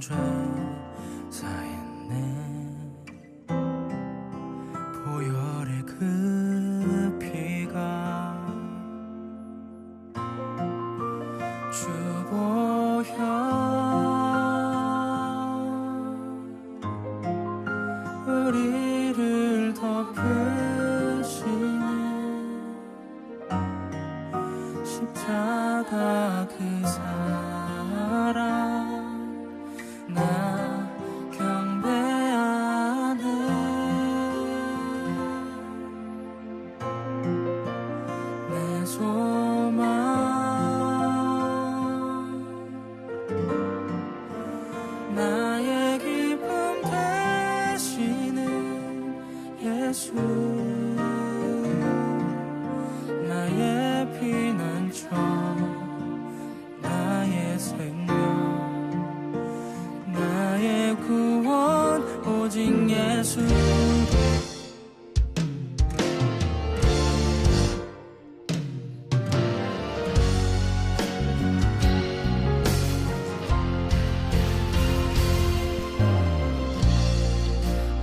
죄 쌓였네. 보혈의 그 피가 주보혈 우리를 덮으시네. 십자가 그 사랑 나 경배하네. 내 소망 나의 기쁨 되시는 예수, 나의 피난처 나의 생명 나의 구원 오직 예수.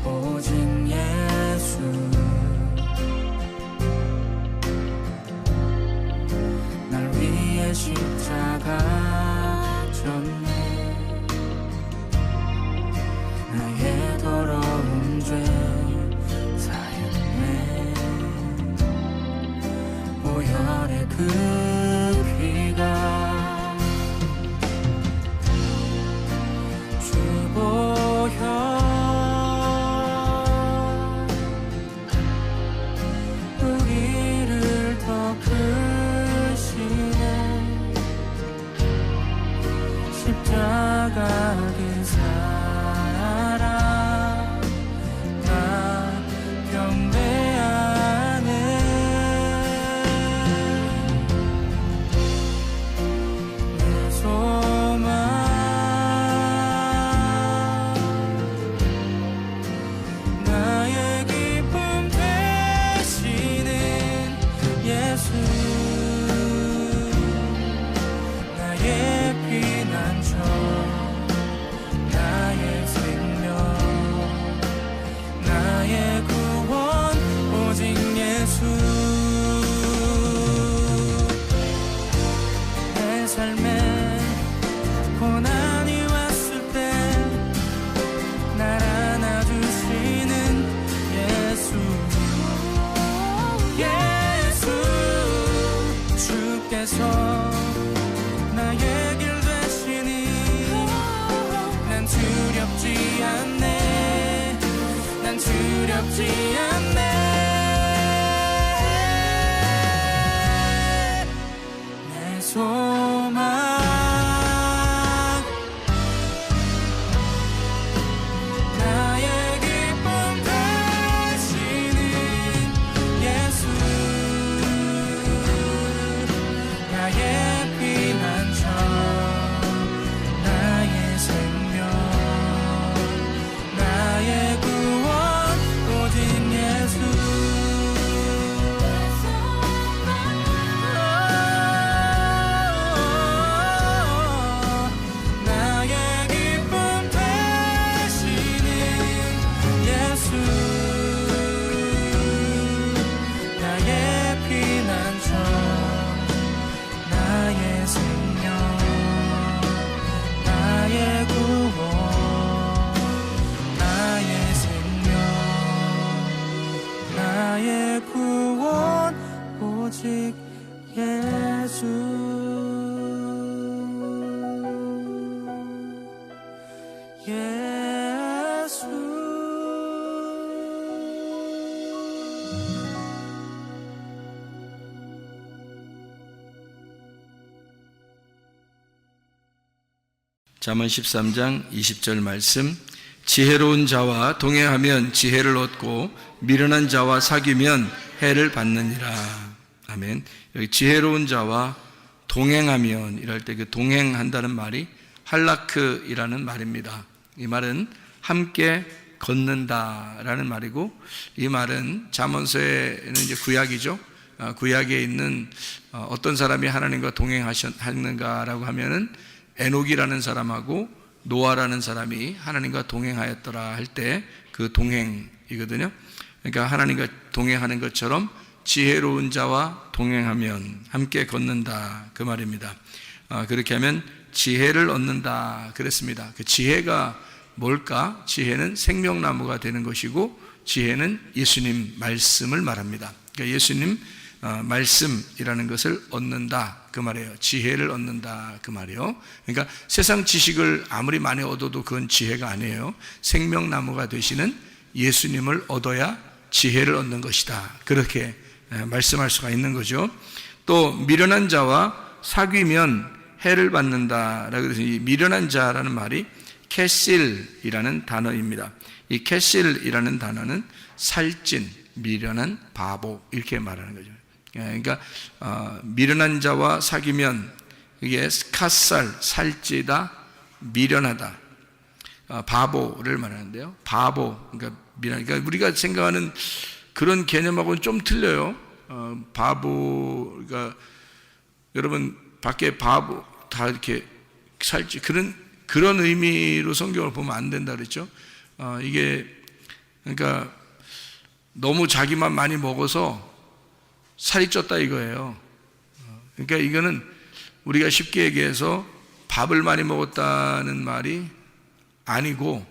오직 예수 날 위해 십자가 졌네. 나의 더러운 죄 쌓였네. 보혈의 그 피가 주보혈 우리를 덮으시네. 십자가 그 사랑 나 경배하네. 내 소망 나의 기쁨 되시는 예수, 나의 피난처 나의 생명 나의 구원 오직 예수. 내 삶에 고난이 왔을 때 날 안아주시는 예수, 예수 주께서 나의 길 되시니 난 두렵지 않네. 난 두렵지 않네. 내 소망 나의 기쁨 되시는 예수, 나의 피난처 나의 생명 나의 구원 오직 예수. 나의 기쁨 되시는 예수, 나의 피난처 나의 생명 나의 구원 나의 생명 나의 구원 오직 예수, 예수. 잠언 13장 20절 말씀. 지혜로운 자와 동행하면 지혜를 얻고 미련한 자와 사귀면 해를 받느니라. 아멘. 여기 지혜로운 자와 동행하면 이럴 때 그 동행한다는 말이 할라크이라는 말입니다. 이 말은 함께 걷는다라는 말이고, 이 말은 잠언서에는 이제 구약이죠. 구약에 있는 어떤 사람이 하나님과 동행하는가라고 하면은 에녹이라는 사람하고 노아라는 사람이 하나님과 동행하였더라 할 때 그 동행이거든요. 그러니까 하나님과 동행하는 것처럼 지혜로운 자와 동행하면 함께 걷는다 그 말입니다. 그렇게 하면 지혜를 얻는다 그랬습니다. 그 지혜가 뭘까? 지혜는 생명나무가 되는 것이고 지혜는 예수님 말씀을 말합니다. 그러니까 예수님 말씀이라는 것을 얻는다 그 말이에요. 지혜를 얻는다 그 말이에요. 그러니까 세상 지식을 아무리 많이 얻어도 그건 지혜가 아니에요. 생명나무가 되시는 예수님을 얻어야 지혜를 얻는 것이다. 그렇게 말씀할 수가 있는 거죠. 또 미련한 자와 사귀면 해를 받는다라고 해서 이 미련한 자라는 말이 캐실이라는 단어입니다. 이 캐실이라는 단어는 살찐, 미련한, 바보 이렇게 말하는 거죠. 그러니까 미련한 자와 사귀면 이게 카살, 살찌다, 미련하다, 바보를 말하는데요. 바보, 그러니까 그러니까 우리가 생각하는 그런 개념하고는 좀 틀려요. 바보, 그러니까 여러분 밖에 바보 다 이렇게 살찌 그런 의미로 성경을 보면 안 된다 그랬죠. 이게 그러니까 너무 자기만 많이 먹어서 살이 쪘다 이거예요. 그러니까 이거는 우리가 쉽게 얘기해서 밥을 많이 먹었다는 말이 아니고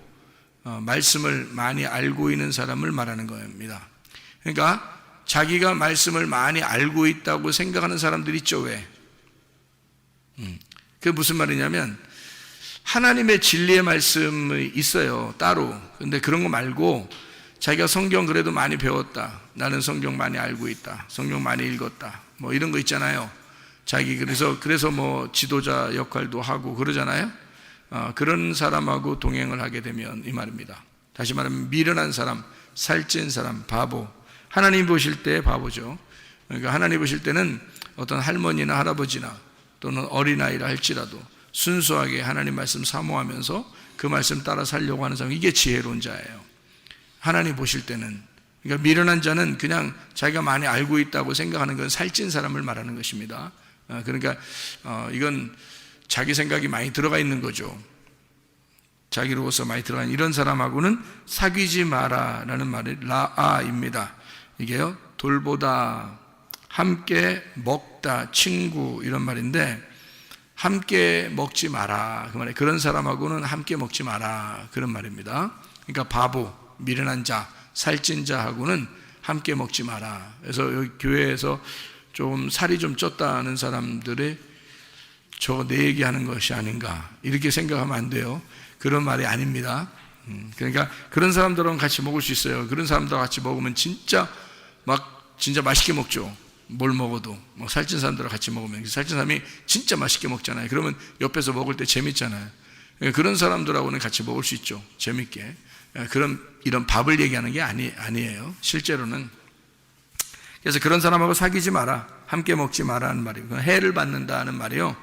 말씀을 많이 알고 있는 사람을 말하는 겁니다. 그러니까 자기가 말씀을 많이 알고 있다고 생각하는 사람들이 있죠. 왜? 그게 무슨 말이냐면 하나님의 진리의 말씀이 있어요. 따로. 근데 그런 거 말고 자기가 성경 그래도 많이 배웠다. 나는 성경 많이 알고 있다. 성경 많이 읽었다. 뭐 이런 거 있잖아요. 자기 그래서 뭐 지도자 역할도 하고 그러잖아요. 그런 사람하고 동행을 하게 되면 이 말입니다. 다시 말하면 미련한 사람, 살찐 사람, 바보. 하나님 보실 때 바보죠. 그러니까 하나님 보실 때는 어떤 할머니나 할아버지나 또는 어린아이라 할지라도 순수하게 하나님 말씀 사모하면서 그 말씀 따라 살려고 하는 사람, 이게 지혜로운 자예요. 하나님 보실 때는. 그러니까 미련한 자는 그냥 자기가 많이 알고 있다고 생각하는 건 살찐 사람을 말하는 것입니다. 그러니까 이건 자기 생각이 많이 들어가 있는 거죠. 자기로서 많이 들어간 이런 사람하고는 사귀지 마라라는 말이 라아입니다. 이게요, 돌보다, 함께 먹다, 친구 이런 말인데 함께 먹지 마라 그 말이에요. 그런 사람하고는 함께 먹지 마라 그런 말입니다. 그러니까 바보, 미련한 자, 살찐 자하고는 함께 먹지 마라. 그래서 여기 교회에서 좀 살이 좀 쪘다는 사람들이 저거 내 얘기하는 것이 아닌가 이렇게 생각하면 안 돼요. 그런 말이 아닙니다. 그러니까 그런 사람들하고 같이 먹을 수 있어요. 그런 사람들하고 같이 먹으면 진짜 맛있게 먹죠. 뭘 먹어도 뭐 살찐 사람들하고 같이 먹으면 살찐 사람이 진짜 맛있게 먹잖아요. 그러면 옆에서 먹을 때 재밌잖아요. 그런 사람들하고는 같이 먹을 수 있죠. 재밌게. 이런 밥을 얘기하는 게 아니에요. 실제로는. 그래서 그런 사람하고 사귀지 마라, 함께 먹지 마라는 말이고, 해를 받는다는 말이요,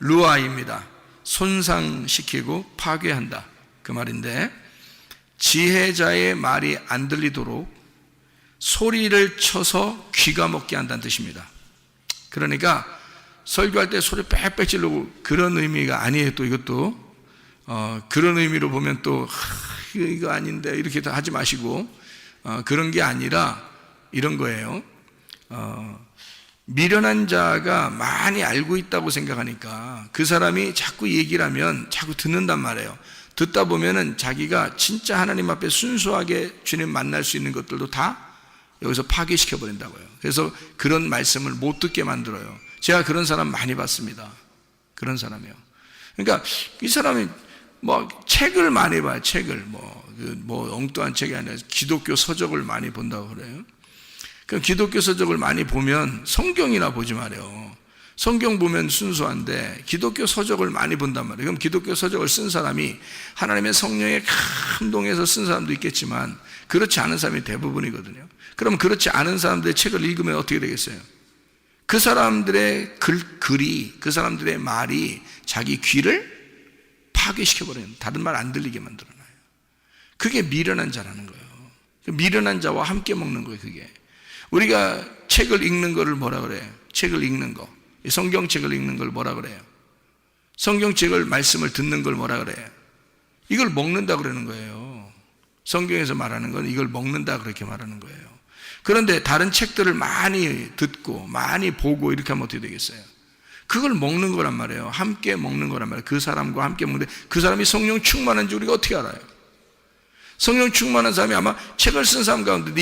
루아입니다. 손상시키고 파괴한다 그 말인데, 지혜자의 말이 안 들리도록 소리를 쳐서 귀가 먹게 한다는 뜻입니다. 그러니까 설교할 때 소리 빽빽 지르고 그런 의미가 아니에요. 또 이것도 그런 의미로 보면 또 이거 아닌데 이렇게 다 하지 마시고, 그런 게 아니라 이런 거예요. 미련한 자가 많이 알고 있다고 생각하니까 그 사람이 자꾸 얘기를 하면 자꾸 듣는단 말이에요. 듣다 보면은 자기가 진짜 하나님 앞에 순수하게 주님 만날 수 있는 것들도 다 여기서 파괴시켜 버린다고요. 그래서 그런 말씀을 못 듣게 만들어요. 제가 그런 사람 많이 봤습니다. 그런 사람이요. 그러니까 이 사람이 뭐 책을 많이 봐요. 책을 뭐 엉뚱한 책이 아니라 기독교 서적을 많이 본다고 그래요. 그 기독교 서적을 많이 보면 성경이나 보지 말아요. 성경 보면 순수한데 기독교 서적을 많이 본단 말이에요. 그럼 기독교 서적을 쓴 사람이 하나님의 성령에 감동해서 쓴 사람도 있겠지만 그렇지 않은 사람이 대부분이거든요. 그럼 그렇지 않은 사람들의 책을 읽으면 어떻게 되겠어요? 그 사람들의 글이, 그 사람들의 말이 자기 귀를 파괴시켜버려요. 다른 말 안 들리게 만들어놔요. 그게 미련한 자라는 거예요. 미련한 자와 함께 먹는 거예요. 그게 우리가 책을 읽는 거를 뭐라 그래요? 책을 읽는 거, 성경책을 읽는 걸 뭐라 그래요? 성경책을 말씀을 듣는 걸 뭐라 그래요? 이걸 먹는다 그러는 거예요. 성경에서 말하는 건 이걸 먹는다 그렇게 말하는 거예요. 그런데 다른 책들을 많이 듣고 많이 보고 이렇게 하면 어떻게 되겠어요? 그걸 먹는 거란 말이에요. 함께 먹는 거란 말이에요. 그 사람과 함께 먹는데 그 사람이 성령 충만한지 우리가 어떻게 알아요? 성령 충만한 사람이 아마 책을 쓴 사람 가운데도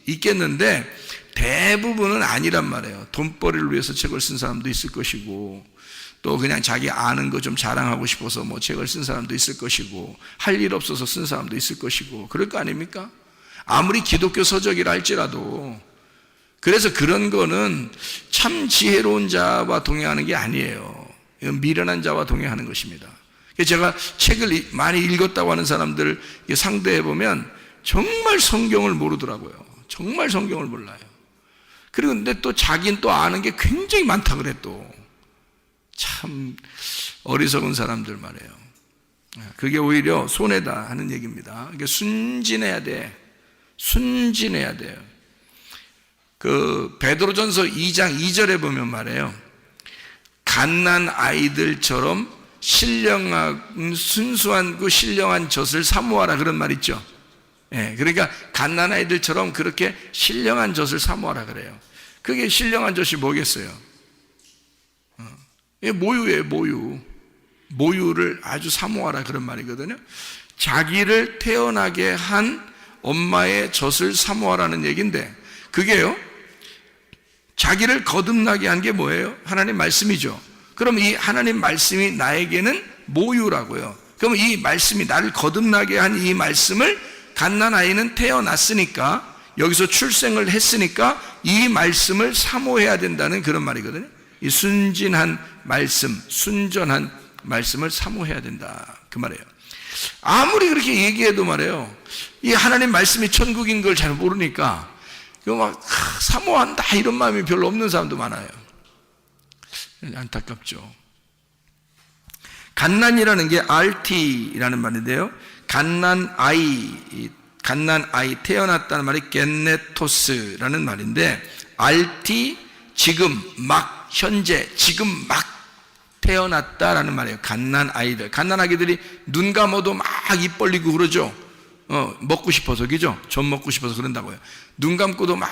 있겠는데 대부분은 아니란 말이에요. 돈벌이를 위해서 책을 쓴 사람도 있을 것이고, 또 그냥 자기 아는 거 좀 자랑하고 싶어서 뭐 책을 쓴 사람도 있을 것이고, 할 일 없어서 쓴 사람도 있을 것이고, 그럴 거 아닙니까? 아무리 기독교 서적이라 할지라도. 그래서 그런 거는 참 지혜로운 자와 동행하는 게 아니에요. 미련한 자와 동행하는 것입니다. 제가 책을 많이 읽었다고 하는 사람들을 상대해 보면 정말 성경을 모르더라고요. 정말 성경을 몰라요. 그리고 근데 또 자기는 또 아는 게 굉장히 많다 그래. 또 참 어리석은 사람들 말이에요. 그게 오히려 손해다 하는 얘기입니다. 그러니까 순진해야 돼. 순진해야 돼요. 그 베드로전서 2장 2절에 보면 말해요. 갓난 아이들처럼 신령한 순수한 그 신령한 젖을 사모하라 그런 말 있죠. 예, 그러니까 갓난 아이들처럼 그렇게 신령한 젖을 사모하라 그래요. 그게 신령한 젖이 뭐겠어요? 모유예요, 모유. 모유를 아주 사모하라 그런 말이거든요. 자기를 태어나게 한 엄마의 젖을 사모하라는 얘기인데, 그게요, 자기를 거듭나게 한 게 뭐예요? 하나님 말씀이죠. 그럼 이 하나님 말씀이 나에게는 모유라고요. 그럼 이 말씀이 나를 거듭나게 한 이 말씀을 갓난 아이는 태어났으니까, 여기서 출생을 했으니까 이 말씀을 사모해야 된다는 그런 말이거든요. 이 순진한 말씀, 순전한 말씀을 사모해야 된다 그 말이에요. 아무리 그렇게 얘기해도 말이에요, 이 하나님 말씀이 천국인 걸 잘 모르니까 이거 막 사모한다 이런 마음이 별로 없는 사람도 많아요. 안타깝죠. 갓난이라는 게 RT라는 말인데요, 갓난 아이 태어났다는 말이 겟네토스라는 말인데, RT 지금 막 현재 지금 막 태어났다라는 말이에요. 갓난 아이들, 갓난 아기들이 눈 감아도 막 입 벌리고 그러죠. 먹고 싶어서, 그죠? 젖 먹고 싶어서 그런다고요. 눈 감고도 막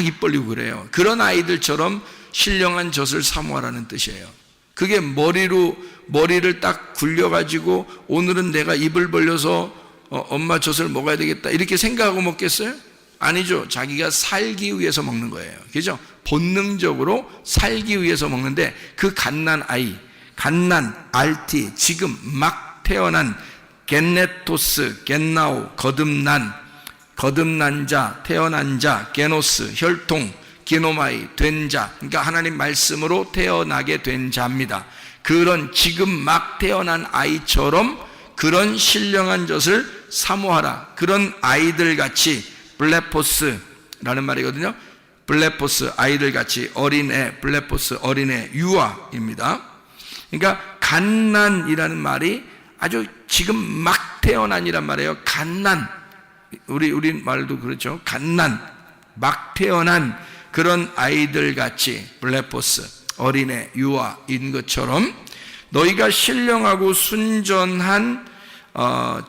입 벌리고 그래요. 그런 아이들처럼 신령한 젖을 사모하라는 뜻이에요. 그게 머리를 딱 굴려가지고 오늘은 내가 입을 벌려서 엄마 젖을 먹어야 되겠다 이렇게 생각하고 먹겠어요? 아니죠. 자기가 살기 위해서 먹는 거예요. 그죠? 본능적으로 살기 위해서 먹는데, 그 갓난 아이, 갓난 RT, 지금 막 태어난 겟네토스, 겟나오, 거듭난 자, 태어난 자, 게노스, 혈통, 기노마이, 된 자, 그러니까 하나님 말씀으로 태어나게 된 자입니다. 그런 지금 막 태어난 아이처럼 그런 신령한 젖을 사모하라. 그런 아이들 같이, 블레포스라는 말이거든요. 블레포스, 아이들 같이, 어린애, 블레포스, 어린애, 유아입니다. 그러니까 갓난이라는 말이 아주 지금 막 태어난이란 말이에요. 갓난, 우리 말도 그렇죠. 갓난, 막 태어난 그런 아이들 같이, 블레포스, 어린애, 유아인 것처럼 너희가 신령하고 순전한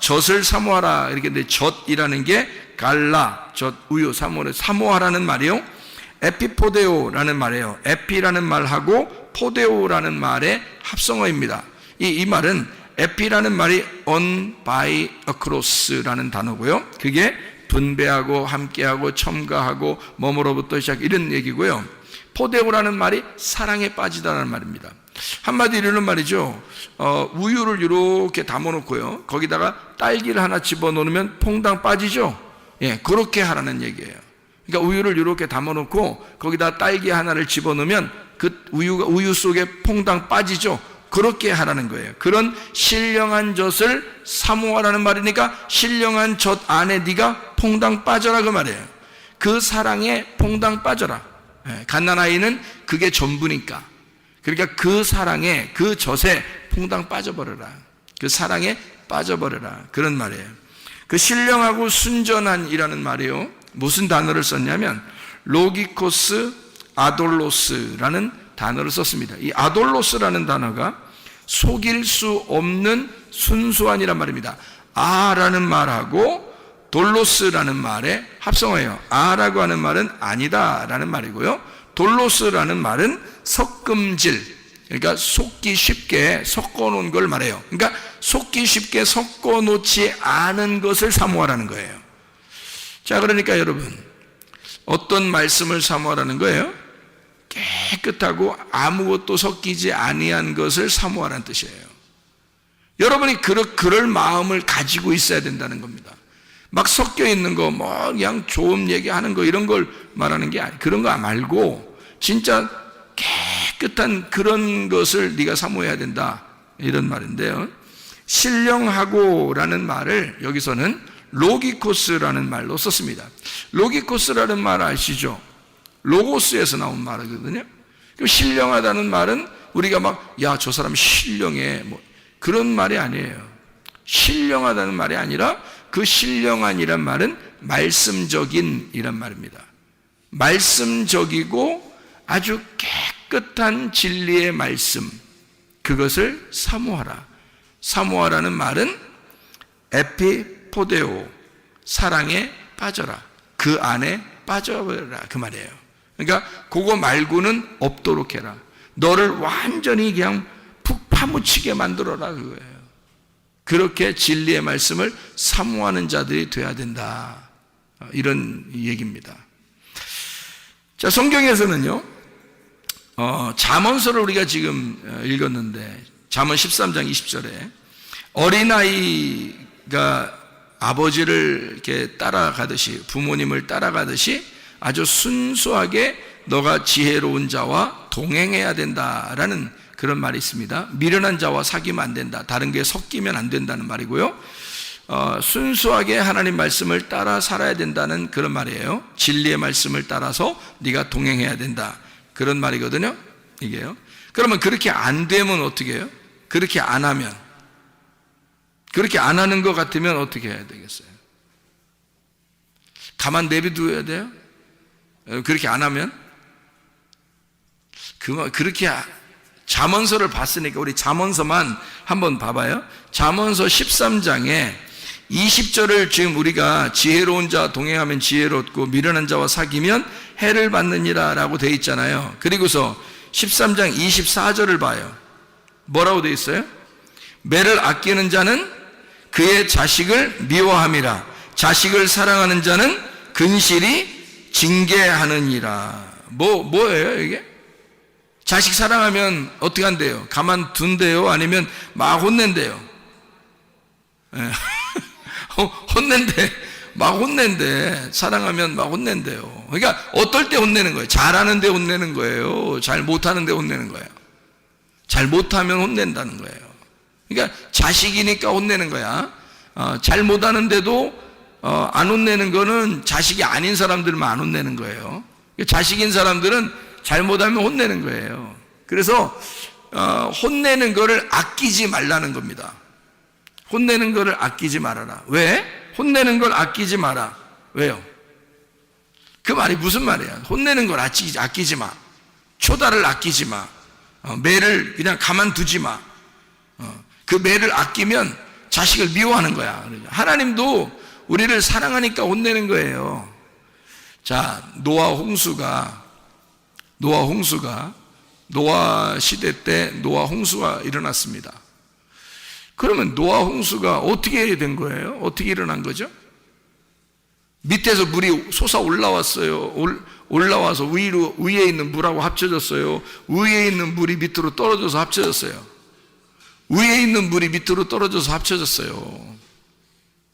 젖을 사모하라. 이렇게 근데 젖이라는 게 갈라, 젖, 우유, 사모하라는 말이요. 에피포데오라는 말이에요. 에피라는 말하고 포데오라는 말의 합성어입니다. 이 말은 에피라는 말이 on, by, across라는 단어고요. 그게 분배하고 함께하고 첨가하고 뭐뭐로부터 시작 이런 얘기고요. 포데오라는 말이 사랑에 빠지다라는 말입니다. 한마디로 이런 말이죠. 우유를 이렇게 담아놓고요, 거기다가 딸기를 하나 집어넣으면 퐁당 빠지죠. 예, 그렇게 하라는 얘기예요. 그러니까 우유를 이렇게 담아놓고 거기다 딸기 하나를 집어넣으면 그 우유 속에 퐁당 빠지죠. 그렇게 하라는 거예요. 그런 신령한 젖을 사모하라는 말이니까 신령한 젖 안에 네가 퐁당 빠져라 그 말이에요. 그 사랑에 퐁당 빠져라. 갓난아이는 그게 전부니까. 그러니까 그 사랑에, 그 젖에 퐁당 빠져버려라. 그 사랑에 빠져버려라. 그런 말이에요. 그 신령하고 순전한이라는 말이요, 무슨 단어를 썼냐면 로기코스 아돌로스라는 단어를 썼습니다. 이 아돌로스라는 단어가 속일 수 없는 순수한이란 말입니다. 아라는 말하고 돌로스라는 말의 합성어예요. 아라고 하는 말은 아니다라는 말이고요. 돌로스라는 말은 섞음질, 그러니까 속기 쉽게 섞어놓은 걸 말해요. 그러니까 속기 쉽게 섞어놓지 않은 것을 사모하라는 거예요. 자, 그러니까 여러분, 어떤 말씀을 사모하라는 거예요? 깨끗하고 아무것도 섞이지 아니한 것을 사모하라는 뜻이에요. 여러분이 그럴 마음을 가지고 있어야 된다는 겁니다. 막 섞여 있는 거, 뭐 그냥 좋은 얘기하는 거 이런 걸 말하는 게 아니에요. 그런 거 말고 진짜 깨끗한 그런 것을 네가 사모해야 된다, 이런 말인데요. 신령하고라는 말을 여기서는 로기코스라는 말로 썼습니다. 로기코스라는 말 아시죠? 로고스에서 나온 말이거든요. 신령하다는 말은 우리가 막 야, 저 사람 신령해, 뭐 그런 말이 아니에요. 신령하다는 말이 아니라 그 신령한이란 말은 말씀적인 이란 말입니다. 말씀적이고 아주 깨끗한 진리의 말씀, 그것을 사모하라. 사모하라는 말은 에피포데오, 사랑에 빠져라, 그 안에 빠져라, 그 말이에요. 그러니까 그거 말고는 없도록 해라. 너를 완전히 그냥 푹 파묻히게 만들어라, 그거예요. 그렇게 진리의 말씀을 사모하는 자들이 돼야 된다, 이런 얘기입니다. 자, 성경에서는요, 잠언서를 우리가 지금 읽었는데, 잠언 13장 20절에 어린아이가 아버지를 이렇게 따라가듯이, 부모님을 따라가듯이 아주 순수하게 너가 지혜로운 자와 동행해야 된다라는 그런 말이 있습니다. 미련한 자와 사귀면 안 된다, 다른 게 섞이면 안 된다는 말이고요. 순수하게 하나님 말씀을 따라 살아야 된다는 그런 말이에요. 진리의 말씀을 따라서 네가 동행해야 된다, 그런 말이거든요, 이게요. 그러면 그렇게 안 되면 어떻게 해요? 그렇게 안 하면, 그렇게 안 하는 것 같으면 어떻게 해야 되겠어요? 가만 내비둬야 돼요? 그렇게 안 하면? 그렇게 잠언서를 봤으니까 우리 잠언서만 한번 봐봐요. 잠언서 13장에 20절을 지금 우리가 지혜로운 자와 동행하면 지혜롭고 미련한 자와 사귀면 해를 받느니라 라고 되어 있잖아요. 그리고서 13장 24절을 봐요. 뭐라고 되어 있어요? 매를 아끼는 자는 그의 자식을 미워함이라, 자식을 사랑하는 자는 근실이 징계하느니라. 뭐예요 이게? 자식 사랑하면 어떻게 한대요? 가만 둔대요? 아니면 막 혼낸대요? 혼낸대. 막 혼낸대. 사랑하면 막 혼낸대요. 그러니까 어떨 때 혼내는 거예요? 잘하는데 혼내는 거예요? 잘 못하는데 혼내는 거예요? 잘 못하면 혼낸다는 거예요. 그러니까 자식이니까 혼내는 거야. 잘 못하는데도 안 혼내는 거는 자식이 아닌 사람들만 안 혼내는 거예요. 자식인 사람들은 잘못하면 혼내는 거예요. 그래서 혼내는 거를 아끼지 말라는 겁니다. 혼내는 거를 아끼지 말아라. 왜? 혼내는 걸 아끼지 마라. 왜요? 그 말이 무슨 말이야? 혼내는 걸 아끼지 마. 초다를 아끼지 마. 매를 그냥 가만두지 마. 그 매를 아끼면 자식을 미워하는 거야. 하나님도 우리를 사랑하니까 혼내는 거예요. 자, 노아 시대 때 노아 홍수가 일어났습니다. 그러면 노아 홍수가 어떻게 된 거예요? 어떻게 일어난 거죠? 밑에서 물이 솟아 올라왔어요. 올라와서 위에 있는 물하고 합쳐졌어요. 위에 있는 물이 밑으로 떨어져서 합쳐졌어요. 위에 있는 물이 밑으로 떨어져서 합쳐졌어요.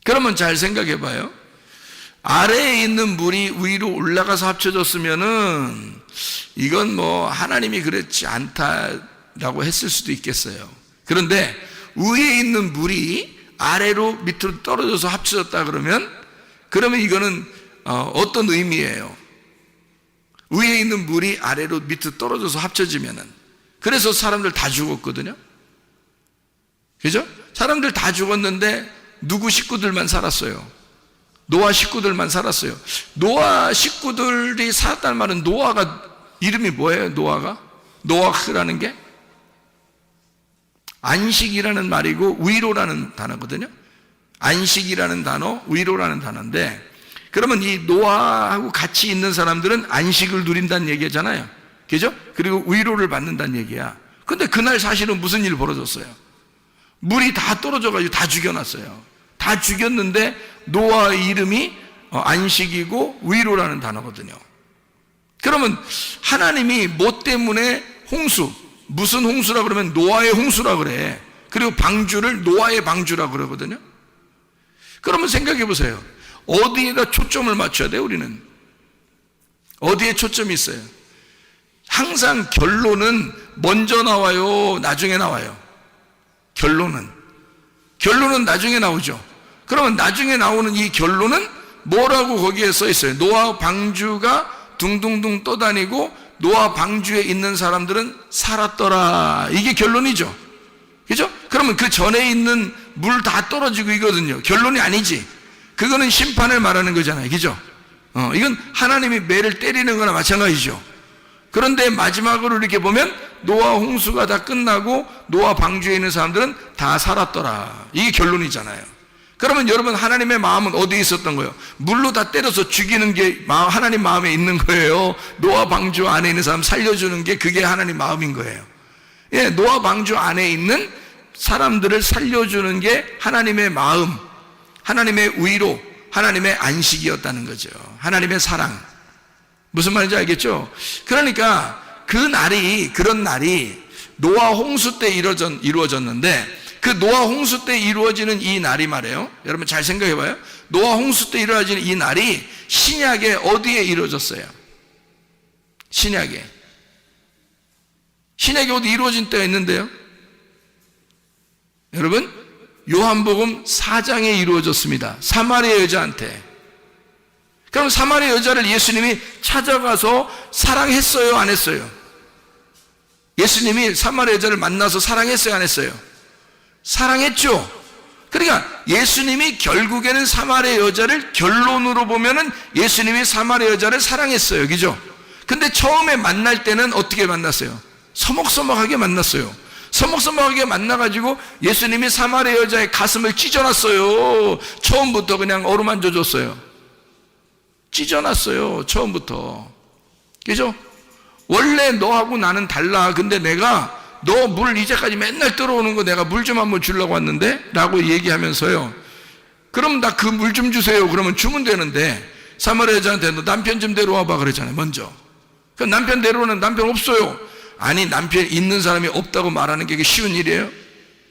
그러면 잘 생각해 봐요. 아래에 있는 물이 위로 올라가서 합쳐졌으면은 이건 뭐 하나님이 그렇지 않다라고 했을 수도 있겠어요. 그런데 위에 있는 물이 아래로 밑으로 떨어져서 합쳐졌다 그러면 이거는 어떤 의미예요? 위에 있는 물이 아래로 밑으로 떨어져서 합쳐지면은, 그래서 사람들 다 죽었거든요. 그죠? 사람들 다 죽었는데 누구 식구들만 살았어요? 노아 식구들만 살았어요. 노아 식구들이 살았다는 말은, 노아가 이름이 뭐예요? 노아가? 노아흐라는 게 안식이라는 말이고 위로라는 단어거든요. 안식이라는 단어, 위로라는 단어인데, 그러면 이 노아하고 같이 있는 사람들은 안식을 누린다는 얘기잖아요. 그죠? 그리고 위로를 받는다는 얘기야. 근데 그날 사실은 무슨 일 벌어졌어요? 물이 다 떨어져가지고 다 죽여놨어요. 다 죽였는데 노아의 이름이 안식이고 위로라는 단어거든요. 그러면 하나님이 뭐 때문에 홍수, 무슨 홍수라 그러면 노아의 홍수라 그래. 그리고 방주를 노아의 방주라 그러거든요. 그러면 생각해 보세요. 어디에다 초점을 맞춰야 돼요, 우리는? 어디에 초점이 있어요? 항상 결론은 먼저 나와요, 나중에 나와요? 결론은 나중에 나오죠. 그러면 나중에 나오는 이 결론은 뭐라고 거기에 써 있어요? 노아 방주가 둥둥둥 떠다니고 노아 방주에 있는 사람들은 살았더라. 이게 결론이죠. 그죠? 그러면 그 전에 있는 물 다 떨어지고 이거든요. 결론이 아니지. 그거는 심판을 말하는 거잖아요. 그죠? 이건 하나님이 매를 때리는 거나 마찬가지죠. 그런데 마지막으로 이렇게 보면 노아 홍수가 다 끝나고 노아 방주에 있는 사람들은 다 살았더라. 이게 결론이잖아요. 그러면 여러분, 하나님의 마음은 어디에 있었던 거예요? 물로 다 때려서 죽이는 게 하나님 마음에 있는 거예요. 노아 방주 안에 있는 사람 살려주는 게 그게 하나님 마음인 거예요. 예, 노아 방주 안에 있는 사람들을 살려주는 게 하나님의 마음, 하나님의 위로, 하나님의 안식이었다는 거죠. 하나님의 사랑. 무슨 말인지 알겠죠? 그러니까 그런 날이 노아 홍수 때 이루어졌는데, 그 노아 홍수 때 이루어지는 이 날이 말이에요. 여러분 잘 생각해 봐요. 노아 홍수 때 이루어지는 이 날이 신약에 어디에 이루어졌어요? 신약에 어디 이루어진 때가 있는데요. 여러분, 요한복음 4장에 이루어졌습니다. 사마리아 여자한테. 그럼 사마리아 여자를 예수님이 찾아가서 사랑했어요, 안 했어요? 예수님이 사마리아 여자를 만나서 사랑했어요, 안 했어요? 사랑했죠. 그러니까 예수님이 결국에는 사마리아 여자를, 결론으로 보면은 예수님이 사마리아 여자를 사랑했어요. 그죠? 근데 처음에 만날 때는 어떻게 만났어요? 서먹서먹하게 만났어요. 서먹서먹하게 만나가지고 예수님이 사마리아 여자의 가슴을 찢어놨어요. 처음부터 그냥 어루만져 줬어요. 찢어놨어요, 처음부터. 그죠? 원래 너하고 나는 달라. 근데 내가 너 물 이제까지 맨날 들어오는 거 내가 물 좀 한번 주려고 왔는데? 라고 얘기하면서요. 그럼 나 그 물 좀 주세요. 그러면 주면 되는데, 사마리아 여자한테 너 남편 좀 데려와봐 그랬잖아요, 먼저. 그럼 남편 데려오는 남편 없어요. 아니, 남편 있는 사람이 없다고 말하는 게 쉬운 일이에요?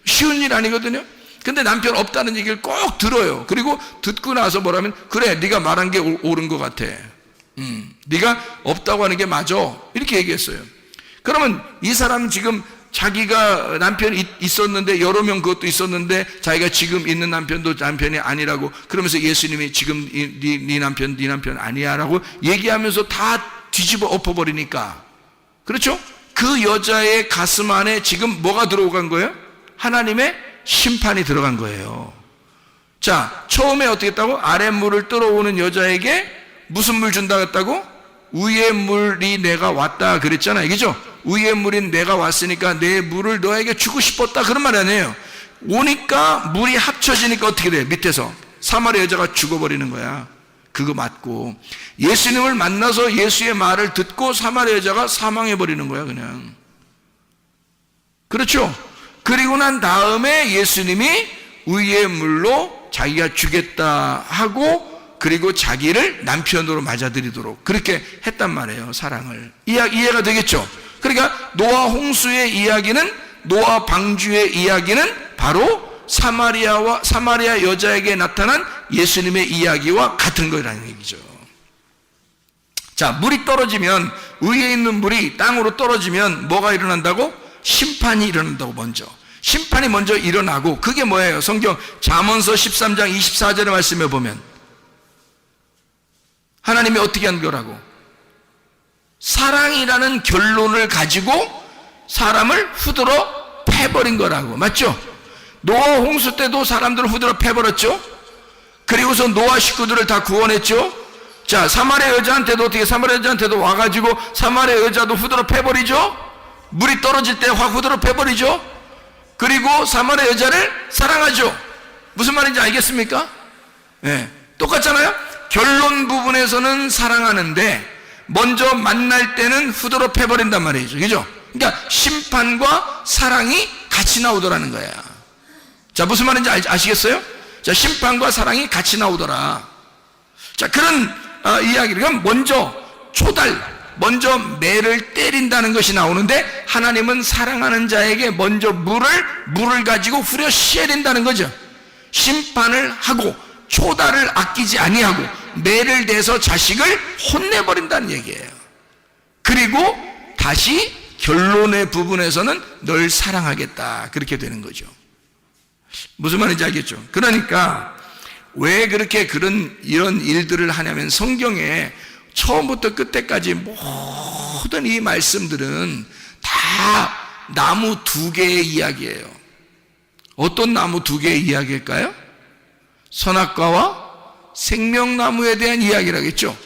쉬운 일 아니거든요. 근데 남편 없다는 얘기를 꼭 들어요. 그리고 듣고 나서 뭐라면, 그래, 네가 말한 게 옳은 것 같아. 네가 없다고 하는 게 맞아. 이렇게 얘기했어요. 그러면 이 사람은 지금 자기가 남편이 있었는데, 여러 명 그것도 있었는데, 자기가 지금 있는 남편도 남편이 아니라고, 그러면서 예수님이 지금 네 남편 아니야 라고 얘기하면서 다 뒤집어 엎어버리니까, 그렇죠? 그 여자의 가슴 안에 지금 뭐가 들어간 거예요? 하나님의 심판이 들어간 거예요. 자, 처음에 어떻게 했다고? 아랫물을 떨어오는 여자에게 무슨 물 준다 했다고? 위의 물이 내가 왔다 그랬잖아요. 그죠? 위의 물인 내가 왔으니까 내 물을 너에게 주고 싶었다, 그런 말 아니에요. 오니까 물이 합쳐지니까 어떻게 돼? 밑에서 사마리아 여자가 죽어버리는 거야. 그거 맞고, 예수님을 만나서 예수의 말을 듣고 사마리아 여자가 사망해버리는 거야, 그냥. 그렇죠? 그리고 난 다음에 예수님이 위의 물로 자기가 주겠다 하고, 그리고 자기를 남편으로 맞아들이도록 그렇게 했단 말이에요, 사랑을. 이해가 되겠죠? 그러니까 노아 홍수의 이야기는, 노아 방주의 이야기는 바로 사마리아 여자에게 나타난 예수님의 이야기와 같은 거라는 얘기죠. 자, 물이 떨어지면, 위에 있는 물이 땅으로 떨어지면 뭐가 일어난다고? 심판이 일어난다고. 먼저 심판이 먼저 일어나고, 그게 뭐예요? 성경 잠언서 13장 24절의 말씀에 보면 하나님이 어떻게 한 거라고? 사랑이라는 결론을 가지고 사람을 후드러 패버린 거라고. 맞죠? 노아 홍수 때도 사람들을 후드러 패버렸죠? 그리고서 노아 식구들을 다 구원했죠? 자, 사마리아 여자한테도 어떻게, 사마리아 여자한테도 와가지고 사마리아 여자도 후드러 패버리죠? 물이 떨어질 때 확 후드러 패버리죠? 그리고 사마리아 여자를 사랑하죠. 무슨 말인지 알겠습니까? 네, 똑같잖아요. 결론 부분에서는 사랑하는데 먼저 만날 때는 후드로 패버린단 말이죠. 그죠? 그러니까 심판과 사랑이 같이 나오더라는 거야. 자, 무슨 말인지 아시겠어요? 자, 심판과 사랑이 같이 나오더라. 자, 그런 이야기를 먼저 먼저 매를 때린다는 것이 나오는데, 하나님은 사랑하는 자에게 먼저 물을 가지고 후려 씌어야 된다는 거죠. 심판을 하고 초달을 아끼지 아니하고 매를 대서 자식을 혼내버린다는 얘기예요. 그리고 다시 결론의 부분에서는 널 사랑하겠다, 그렇게 되는 거죠. 무슨 말인지 알겠죠? 그러니까 왜 그렇게 이런 일들을 하냐면, 성경에 처음부터 끝에까지 모든 이 말씀들은 다 나무 두 개의 이야기예요. 어떤 나무 두 개의 이야기일까요? 선악과와 생명나무에 대한 이야기라겠죠.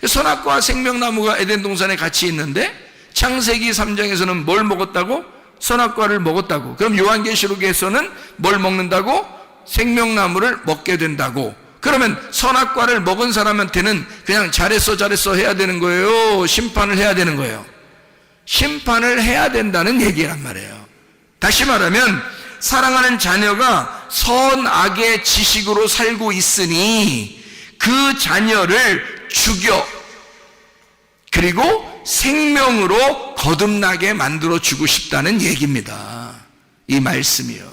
선악과와 생명나무가 에덴 동산에 같이 있는데, 창세기 3장에서는 뭘 먹었다고? 선악과를 먹었다고. 그럼 요한계시록에서는 뭘 먹는다고? 생명나무를 먹게 된다고. 그러면 선악과를 먹은 사람한테는 그냥 잘했어 해야 되는 거예요? 심판을 해야 되는 거예요? 심판을 해야 된다는 얘기란 말이에요. 다시 말하면 사랑하는 자녀가 선악의 지식으로 살고 있으니 그 자녀를 죽여, 그리고 생명으로 거듭나게 만들어 주고 싶다는 얘기입니다. 이 말씀이요.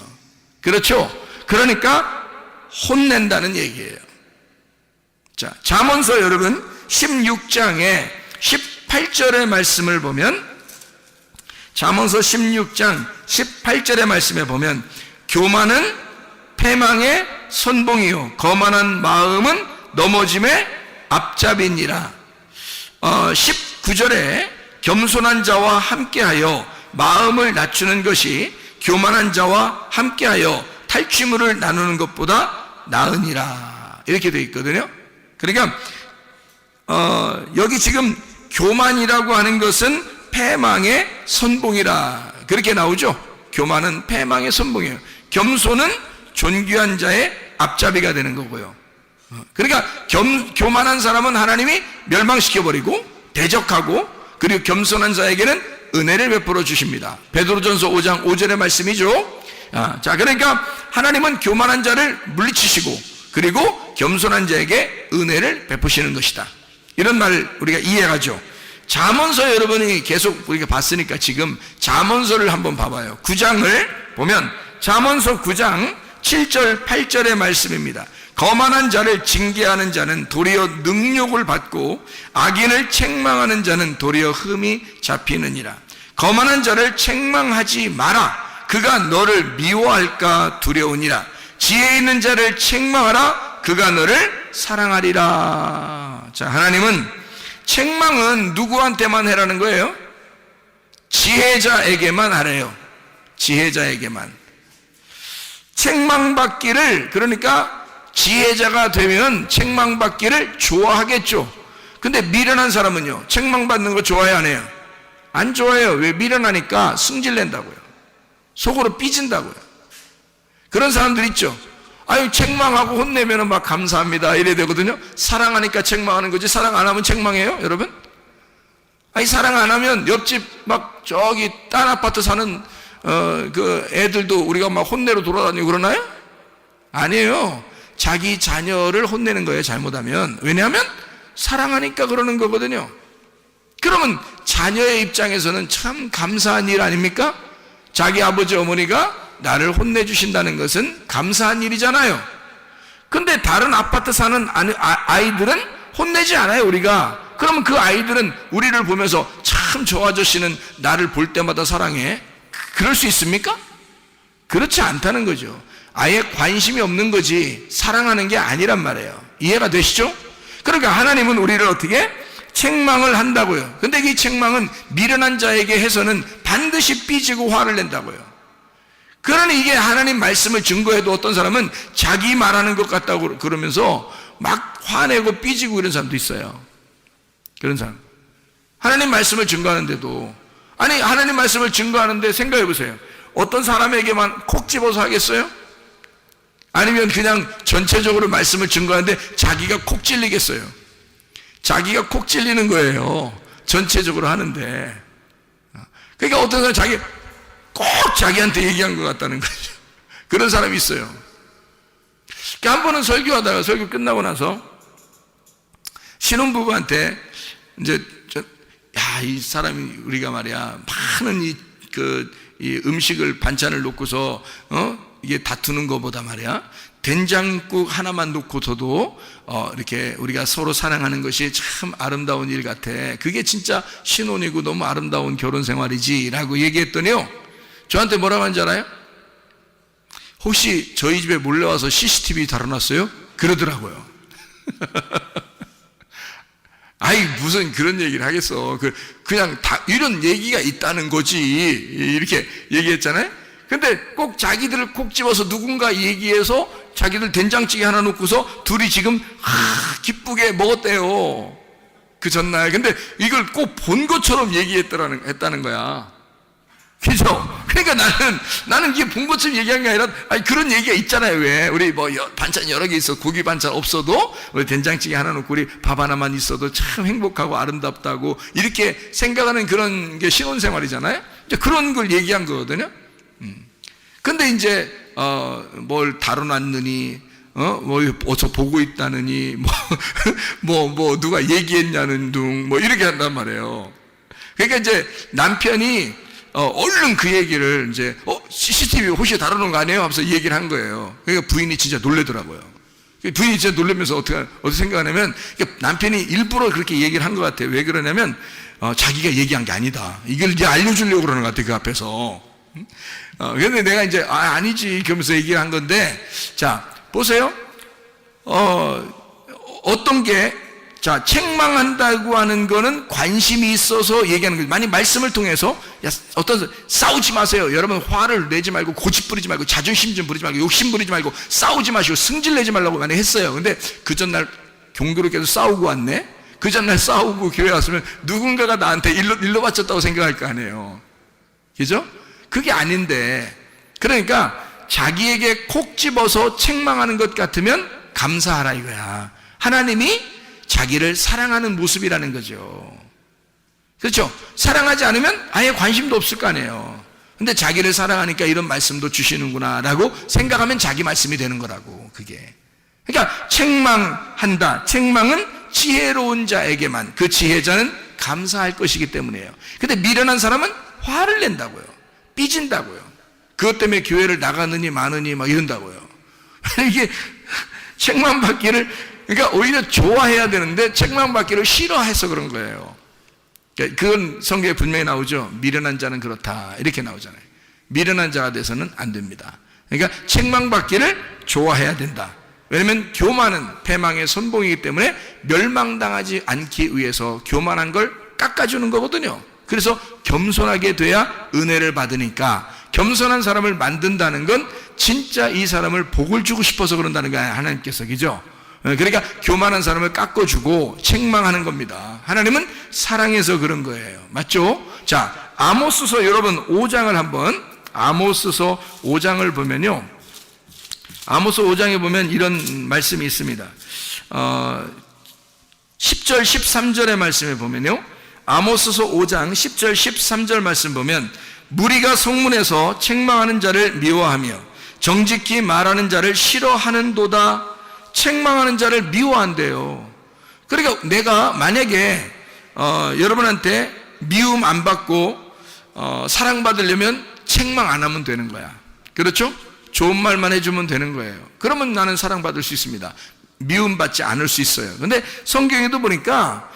그렇죠? 그러니까 혼낸다는 얘기예요. 자, 잠언서 여러분 16장에 18절의 말씀을 보면, 잠언서 16장 18절의 말씀에 보면, 교만은 패망의 선봉이요 거만한 마음은 넘어짐의 앞잡이니라. 19절에 겸손한 자와 함께하여 마음을 낮추는 것이 교만한 자와 함께하여 탈취물을 나누는 것보다 나으니라, 이렇게 되어 있거든요. 그러니까 여기 지금 교만이라고 하는 것은 패망의 선봉이라, 그렇게 나오죠. 교만은 패망의 선봉이에요. 겸손은 존귀한 자의 앞잡이가 되는 거고요. 그러니까 교만한 사람은 하나님이 멸망시켜버리고 대적하고, 그리고 겸손한 자에게는 은혜를 베풀어 주십니다. 베드로전서 5장 5절의 말씀이죠. 자, 그러니까 하나님은 교만한 자를 물리치시고, 그리고 겸손한 자에게 은혜를 베푸시는 것이다, 이런 말을 우리가 이해하죠. 잠언서 여러분이 계속 우리가 봤으니까 지금 잠언서를 한번 봐봐요. 9장을 보면 잠언서 9장 7절 8절의 말씀입니다. 거만한 자를 징계하는 자는 도리어 능욕을 받고 악인을 책망하는 자는 도리어 흠이 잡히느니라. 거만한 자를 책망하지 마라. 그가 너를 미워할까 두려우니라. 지혜 있는 자를 책망하라. 그가 너를 사랑하리라. 자, 하나님은 책망은 누구한테만 해라는 거예요? 지혜자에게만 하래요. 지혜자에게만. 책망받기를, 그러니까 지혜자가 되면 책망받기를 좋아하겠죠. 근데 미련한 사람은요, 책망받는 거 좋아해 안 해요? 안 좋아해요. 왜? 미련하니까 승질낸다고요. 속으로 삐진다고요. 그런 사람들 있죠. 아유, 책망하고 혼내면 막 감사합니다 이래야 되거든요. 사랑하니까 책망하는 거지, 사랑 안 하면 책망해요, 여러분? 아니, 사랑 안 하면 옆집 막 저기 딴 아파트 사는 그 애들도 우리가 막 혼내러 돌아다니고 그러나요? 아니에요. 자기 자녀를 혼내는 거예요, 잘못하면. 왜냐하면 사랑하니까 그러는 거거든요. 그러면 자녀의 입장에서는 참 감사한 일 아닙니까? 자기 아버지 어머니가 나를 혼내주신다는 것은 감사한 일이잖아요. 근데 다른 아파트 사는 아이들은 혼내지 않아요, 우리가. 그러면 그 아이들은 우리를 보면서 참 저 아저씨는 나를 볼 때마다 사랑해, 그럴 수 있습니까? 그렇지 않다는 거죠. 아예 관심이 없는 거지 사랑하는 게 아니란 말이에요. 이해가 되시죠? 그러니까 하나님은 우리를 어떻게? 책망을 한다고요. 근데 이 책망은 미련한 자에게 해서는 반드시 삐지고 화를 낸다고요. 그러니 이게 하나님 말씀을 증거해도 어떤 사람은 자기 말하는 것 같다고 그러면서 막 화내고 삐지고 이런 사람도 있어요. 그런 사람. 하나님 말씀을 증거하는데도, 아니, 하나님 말씀을 증거하는데 생각해 보세요. 어떤 사람에게만 콕 집어서 하겠어요? 아니면 그냥 전체적으로 말씀을 증거하는데 자기가 콕 찔리겠어요? 자기가 콕 찔리는 거예요. 전체적으로 하는데. 그러니까 어떤 사람은 자기 꼭 자기한테 얘기한 것 같다는 거죠. 그런 사람이 있어요. 그러니까 한 번은 설교하다가 설교 끝나고 나서 신혼부부한테 이제 이 사람이 우리가 말이야 많은 이 음식을 반찬을 놓고서 이게 다투는 것보다 말이야 된장국 하나만 놓고서도 이렇게 우리가 서로 사랑하는 것이 참 아름다운 일 같아. 그게 진짜 신혼이고 너무 아름다운 결혼 생활이지라고 얘기했더니요. 저한테 뭐라고 하는지 알아요? 혹시 저희 집에 몰래 와서 CCTV 달아놨어요? 그러더라고요. 아이 무슨 그런 얘기를 하겠어. 그냥 이런 얘기가 있다는 거지 이렇게 얘기했잖아요. 근데 꼭 자기들을 콕 집어서 누군가 얘기해서 자기들 된장찌개 하나 놓고서 둘이 지금 기쁘게 먹었대요. 그 전날. 근데 이걸 꼭 본 것처럼 했다는 거야. 그죠? 그러니까 나는 이게 본 것처럼 얘기한 게 아니라, 그런 얘기가 있잖아요. 왜? 우리 반찬 여러 개 있어. 고기 반찬 없어도, 우리 된장찌개 하나 놓고 우리 밥 하나만 있어도 참 행복하고 아름답다고, 이렇게 생각하는 그런 게 신혼생활이잖아요? 이제 그런 걸 얘기한 거거든요? 근데 이제, 뭘 다뤄놨느니, 어서 보고 있다느니, 누가 얘기했냐는 둥, 이렇게 한단 말이에요. 그러니까 이제 남편이, 얼른 그 얘기를 이제, CCTV 혹시 다루는 거 아니에요? 하면서 얘기를 한 거예요. 그러니까 부인이 진짜 놀래더라고요. 부인이 진짜 놀라면서 어떻게 생각하냐면, 남편이 일부러 그렇게 얘기를 한 것 같아요. 왜 그러냐면, 자기가 얘기한 게 아니다. 이걸 이제 알려주려고 그러는 것 같아요. 그 앞에서. 근데 내가 이제, 아니지. 그러면서 얘기를 한 건데, 자, 보세요. 어떤 게, 자, 책망한다고 하는 거는 관심이 있어서 얘기하는 거죠. 만약 말씀을 통해서, 싸우지 마세요. 여러분 화를 내지 말고, 고집 부리지 말고, 자존심 좀 부리지 말고, 욕심 부리지 말고, 싸우지 마시고, 승질 내지 말라고 만약 했어요. 근데 그 전날 종교로 계속 싸우고 왔네? 그 전날 싸우고 교회 왔으면 누군가가 나한테 일로 바쳤다고 생각할 거 아니에요. 그죠? 그게 아닌데, 그러니까 자기에게 콕 집어서 책망하는 것 같으면 감사하라 이거야. 하나님이 자기를 사랑하는 모습이라는 거죠. 그렇죠? 사랑하지 않으면 아예 관심도 없을 거 아니에요. 근데 자기를 사랑하니까 이런 말씀도 주시는구나 라고 생각하면 자기 말씀이 되는 거라고. 그게 그러니까 책망한다. 책망은 지혜로운 자에게만, 그 지혜자는 감사할 것이기 때문이에요. 근데 미련한 사람은 화를 낸다고요. 삐진다고요. 그것 때문에 교회를 나가느니 마느니 막 이런다고요. 이게 책망받기를, 그러니까 오히려 좋아해야 되는데 책망받기를 싫어해서 그런 거예요. 그건 성경에 분명히 나오죠. 미련한 자는 그렇다 이렇게 나오잖아요. 미련한 자가 돼서는 안 됩니다. 그러니까 책망받기를 좋아해야 된다. 왜냐하면 교만은 패망의 선봉이기 때문에 멸망당하지 않기 위해서 교만한 걸 깎아주는 거거든요. 그래서 겸손하게 돼야 은혜를 받으니까, 겸손한 사람을 만든다는 건 진짜 이 사람을 복을 주고 싶어서 그런다는 거예요. 하나님께서. 그죠? 그러니까 교만한 사람을 깎아주고 책망하는 겁니다. 하나님은 사랑해서 그런 거예요. 맞죠? 자, 아모스서 여러분 5장을 한번, 아모스서 5장을 보면요, 아모스 5장에 보면 이런 말씀이 있습니다. 10절 13절의 말씀에 보면요, 아모스서 5장 10절 13절 말씀 보면, 무리가 성문에서 책망하는 자를 미워하며 정직히 말하는 자를 싫어하는도다. 책망하는 자를 미워한대요. 그러니까 내가 만약에 여러분한테 미움 안 받고 사랑받으려면 책망 안 하면 되는 거야. 그렇죠? 좋은 말만 해주면 되는 거예요. 그러면 나는 사랑받을 수 있습니다. 미움받지 않을 수 있어요. 근데 성경에도 보니까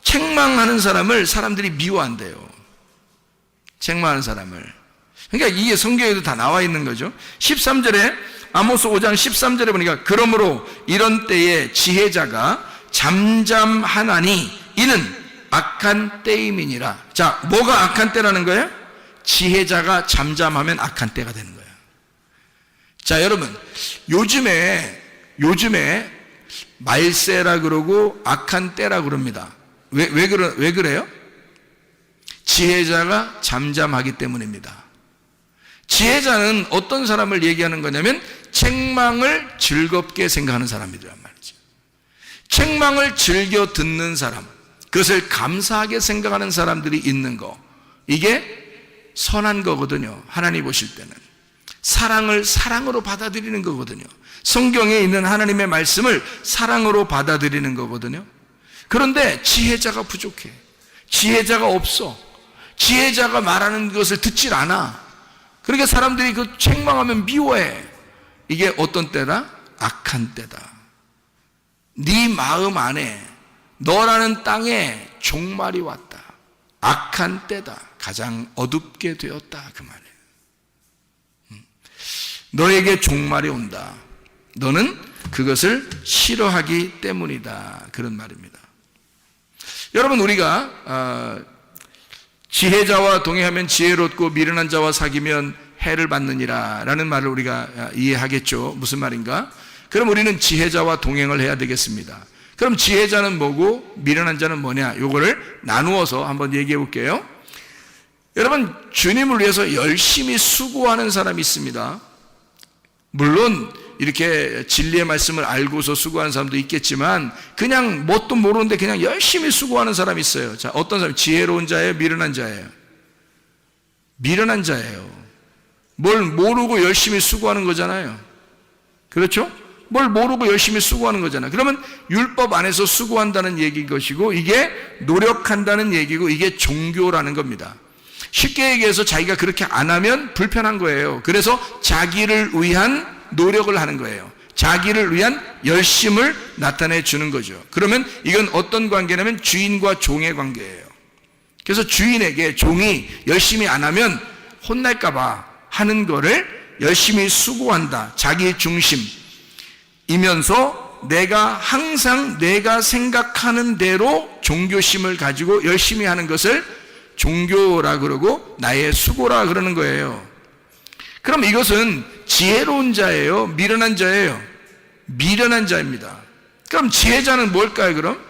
책망하는 사람을 사람들이 미워한대요. 책망하는 사람을. 그러니까 이게 성경에도 다 나와 있는 거죠. 13절에, 아모스 5장 13절에 보니까, 그러므로 이런 때에 지혜자가 잠잠하나니 이는 악한 때임이니라. 자, 뭐가 악한 때라는 거예요? 지혜자가 잠잠하면 악한 때가 되는 거예요. 자, 여러분, 요즘에 말세라 그러고 악한 때라 그럽니다. 왜 그래요? 지혜자가 잠잠하기 때문입니다. 지혜자는 어떤 사람을 얘기하는 거냐면 책망을 즐겁게 생각하는 사람이란 말이죠. 책망을 즐겨 듣는 사람, 그것을 감사하게 생각하는 사람들이 있는 거, 이게 선한 거거든요. 하나님 보실 때는 사랑을 사랑으로 받아들이는 거거든요. 성경에 있는 하나님의 말씀을 사랑으로 받아들이는 거거든요. 그런데 지혜자가 부족해. 지혜자가 없어. 지혜자가 말하는 것을 듣질 않아. 그러니까 사람들이 그 책망하면 미워해. 이게 어떤 때다? 악한 때다. 네 마음 안에, 너라는 땅에 종말이 왔다. 악한 때다. 가장 어둡게 되었다. 그 말이에요. 너에게 종말이 온다. 너는 그것을 싫어하기 때문이다. 그런 말입니다. 여러분, 우리가 지혜자와 동행하면 지혜롭고 미련한 자와 사귀면 해를 받느니라 라는 말을 우리가 이해하겠죠. 무슨 말인가? 그럼 우리는 지혜자와 동행을 해야 되겠습니다. 그럼 지혜자는 뭐고 미련한 자는 뭐냐? 요거를 나누어서 한번 얘기해 볼게요. 여러분, 주님을 위해서 열심히 수고하는 사람이 있습니다. 물론 이렇게 진리의 말씀을 알고서 수고하는 사람도 있겠지만 그냥 뭣도 모르는데 그냥 열심히 수고하는 사람이 있어요. 자, 어떤 사람? 지혜로운 자예요? 미련한 자예요? 미련한 자예요. 뭘 모르고 열심히 수고하는 거잖아요. 그렇죠? 뭘 모르고 열심히 수고하는 거잖아요. 그러면 율법 안에서 수고한다는 얘기인 것이고, 이게 노력한다는 얘기고, 이게 종교라는 겁니다. 쉽게 얘기해서 자기가 그렇게 안 하면 불편한 거예요. 그래서 자기를 위한 노력을 하는 거예요. 자기를 위한 열심을 나타내 주는 거죠. 그러면 이건 어떤 관계냐면 주인과 종의 관계예요. 그래서 주인에게 종이 열심히 안 하면 혼날까 봐 하는 거를 열심히 수고한다. 자기 중심이면서 내가 항상 내가 생각하는 대로 종교심을 가지고 열심히 하는 것을 종교라 그러고 나의 수고라 그러는 거예요. 그럼 이것은 지혜로운 자예요? 미련한 자예요? 미련한 자입니다. 그럼 지혜자는 뭘까요? 그럼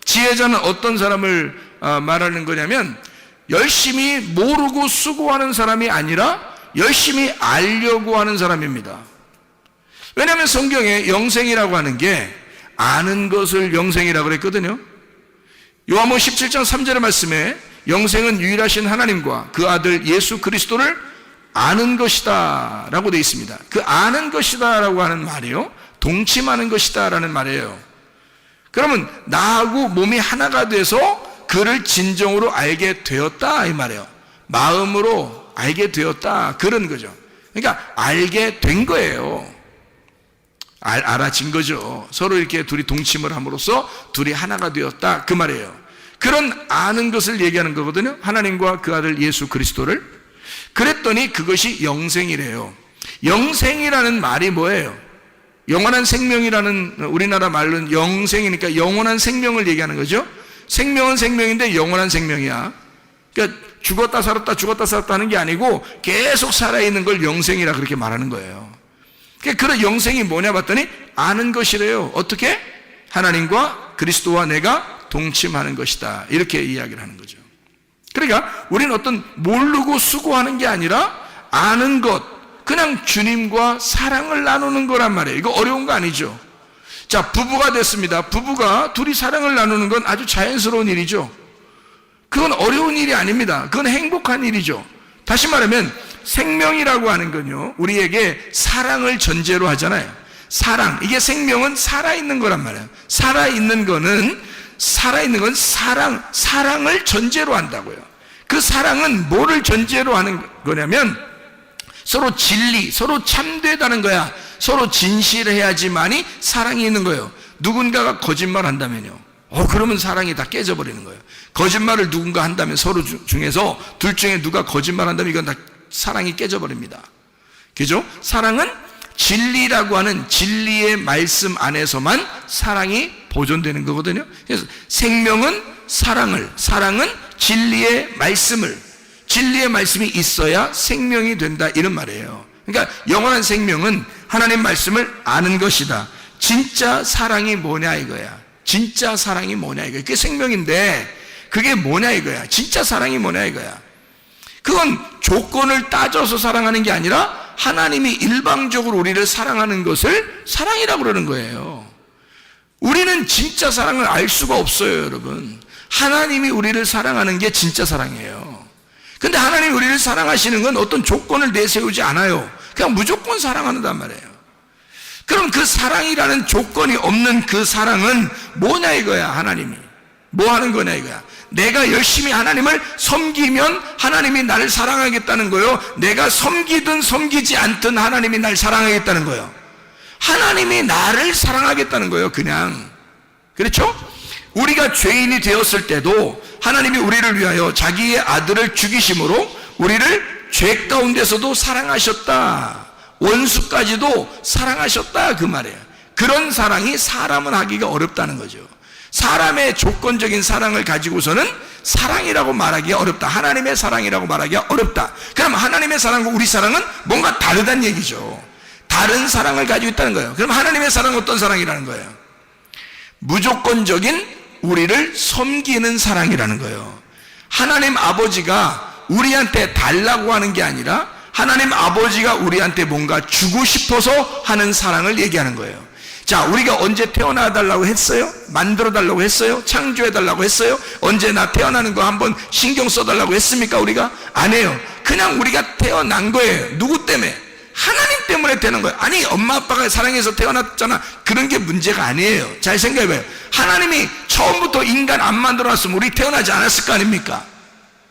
지혜자는 어떤 사람을 말하는 거냐면 열심히 모르고 수고하는 사람이 아니라 열심히 알려고 하는 사람입니다. 왜냐하면 성경에 영생이라고 하는 게 아는 것을 영생이라고 그랬거든요. 요한복음 17장 3절의 말씀에 영생은 유일하신 하나님과 그 아들 예수 그리스도를 아는 것이다 라고 되어 있습니다. 그 아는 것이다 라고 하는 말이요, 동침하는 것이다 라는 말이에요. 그러면 나하고 몸이 하나가 돼서 그를 진정으로 알게 되었다 이 말이에요. 마음으로 알게 되었다 그런 거죠. 그러니까 알게 된 거예요. 알아진 거죠. 서로 이렇게 둘이 동침을 함으로써 둘이 하나가 되었다 그 말이에요. 그런 아는 것을 얘기하는 거거든요. 하나님과 그 아들 예수 그리스도를. 그랬더니 그것이 영생이래요. 영생이라는 말이 뭐예요? 영원한 생명이라는 우리나라 말로는 영생이니까 영원한 생명을 얘기하는 거죠. 생명은 생명인데 영원한 생명이야. 그러니까 죽었다 살았다 죽었다 살았다 하는 게 아니고 계속 살아있는 걸 영생이라 그렇게 말하는 거예요. 그러니까 그런 영생이 뭐냐 봤더니 아는 것이래요. 어떻게? 하나님과 그리스도와 내가 동침하는 것이다 이렇게 이야기를 하는 거죠. 그러니까 우리는 어떤 모르고 수고하는 게 아니라 아는 것, 그냥 주님과 사랑을 나누는 거란 말이에요. 이거 어려운 거 아니죠. 자, 부부가 됐습니다. 부부가 둘이 사랑을 나누는 건 아주 자연스러운 일이죠. 그건 어려운 일이 아닙니다. 그건 행복한 일이죠. 다시 말하면 생명이라고 하는 건요, 우리에게 사랑을 전제로 하잖아요. 사랑, 이게 생명은 살아있는 거란 말이에요. 살아있는 건 사랑을 전제로 한다고요. 그 사랑은 뭐를 전제로 하는 거냐면 서로 진리, 서로 참되다는 거야. 서로 진실해야지만이 사랑이 있는 거예요. 누군가가 거짓말 한다면요, 그러면 사랑이 다 깨져버리는 거예요. 거짓말을 누군가 한다면 서로 중에서 둘 중에 누가 거짓말 한다면 이건 다 사랑이 깨져버립니다. 그죠? 사랑은 진리라고 하는 진리의 말씀 안에서만 사랑이 보존되는 거거든요. 그래서 생명은 사랑은 진리의 말씀이 있어야 생명이 된다 이런 말이에요. 그러니까 영원한 생명은 하나님 말씀을 아는 것이다. 진짜 사랑이 뭐냐 이거야. 진짜 사랑이 뭐냐 이거야. 그게 생명인데 그게 뭐냐 이거야. 진짜 사랑이 뭐냐 이거야. 그건 조건을 따져서 사랑하는 게 아니라 하나님이 일방적으로 우리를 사랑하는 것을 사랑이라고 그러는 거예요. 우리는 진짜 사랑을 알 수가 없어요, 여러분. 하나님이 우리를 사랑하는 게 진짜 사랑이에요. 근데 하나님이 우리를 사랑하시는 건 어떤 조건을 내세우지 않아요. 그냥 무조건 사랑한단 말이에요. 그럼 그 사랑이라는 조건이 없는 그 사랑은 뭐냐 이거야. 하나님이 뭐 하는 거냐 이거야. 내가 열심히 하나님을 섬기면 하나님이 나를 사랑하겠다는 거예요. 내가 섬기든 섬기지 않든 하나님이 날 사랑하겠다는 거예요. 하나님이 나를 사랑하겠다는 거예요. 그냥. 그렇죠? 우리가 죄인이 되었을 때도 하나님이 우리를 위하여 자기의 아들을 죽이심으로 우리를 죄 가운데서도 사랑하셨다. 원수까지도 사랑하셨다, 그 말이에요. 그런 사랑이 사람은 하기가 어렵다는 거죠. 사람의 조건적인 사랑을 가지고서는 사랑이라고 말하기가 어렵다. 하나님의 사랑이라고 말하기가 어렵다. 그럼 하나님의 사랑과 우리 사랑은 뭔가 다르다는 얘기죠. 다른 사랑을 가지고 있다는 거예요. 그럼 하나님의 사랑은 어떤 사랑이라는 거예요? 무조건적인 우리를 섬기는 사랑이라는 거예요. 하나님 아버지가 우리한테 달라고 하는 게 아니라 하나님 아버지가 우리한테 뭔가 주고 싶어서 하는 사랑을 얘기하는 거예요. 자, 우리가 언제 태어나 달라고 했어요? 만들어 달라고 했어요? 창조해 달라고 했어요? 언제 나 태어나는 거 한번 신경 써 달라고 했습니까? 우리가? 안 해요. 그냥 우리가 태어난 거예요. 누구 때문에? 하나님 때문에 되는 거예요. 아니, 엄마 아빠가 사랑해서 태어났잖아. 그런 게 문제가 아니에요. 잘 생각해봐요. 하나님이 처음부터 인간 안 만들어놨으면 우리 태어나지 않았을 거 아닙니까?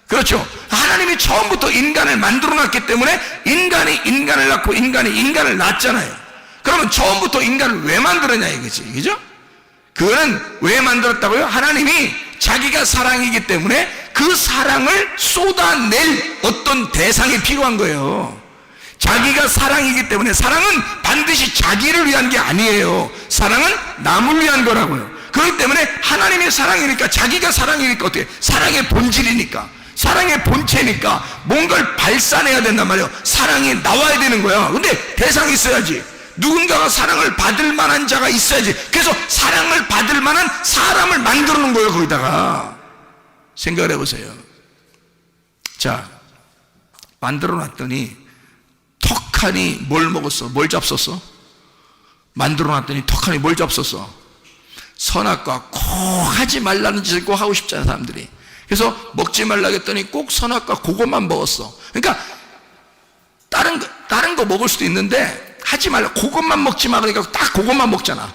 그렇죠? 하나님이 처음부터 인간을 만들어놨기 때문에 인간이 인간을 낳고 인간이 인간을 낳았잖아요. 그러면 처음부터 인간을 왜 만들었냐 이거지, 그죠? 그거는 왜 만들었다고요? 하나님이 자기가 사랑이기 때문에 그 사랑을 쏟아낼 어떤 대상이 필요한 거예요. 자기가 사랑이기 때문에 사랑은 반드시 자기를 위한 게 아니에요. 사랑은 남을 위한 거라고요. 그렇기 때문에 하나님의 사랑이니까, 자기가 사랑이니까 어떻게? 사랑의 본질이니까, 사랑의 본체니까 뭔가를 발산해야 된단 말이에요. 사랑이 나와야 되는 거야. 근데 대상이 있어야지. 누군가가 사랑을 받을 만한 자가 있어야지. 그래서 사랑을 받을 만한 사람을 만들어 놓은 거예요. 거기다가 생각을 해보세요. 자, 만들어 놨더니 턱하니 뭘 먹었어? 뭘 잡섰어? 만들어 놨더니 턱하니 뭘 잡섰어? 선악과 꼭 하지 말라는 짓을 꼭 하고 싶잖아, 사람들이. 그래서 먹지 말라 했더니 꼭 선악과 그것만 먹었어. 그러니까 다른 거 먹을 수도 있는데 하지 말라, 그것만 먹지 마. 그러니까 딱 그것만 먹잖아.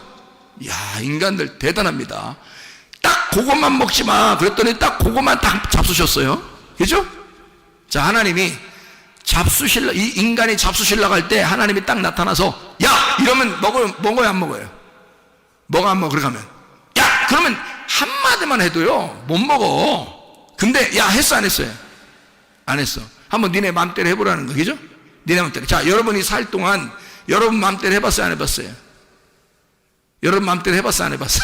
이야, 인간들 대단합니다. 딱 그것만 먹지 마. 그랬더니 딱 그것만 딱 잡수셨어요. 그죠? 자, 하나님이 이 인간이 잡수실라고 할 때 하나님이 딱 나타나서 야! 이러면 먹어요, 안 먹어요? 먹어, 안 먹어? 그렇게 하면 야! 그러면 한마디만 해도요 못 먹어. 근데 야, 했어, 안 했어요? 안 했어. 한번 니네 맘대로 해보라는 거, 그죠? 니네 맘대로. 자, 여러분이 살 동안 여러분 맘대로 해봤어요, 안 해봤어요? 여러분 맘대로 해봤어, 안 해봤어?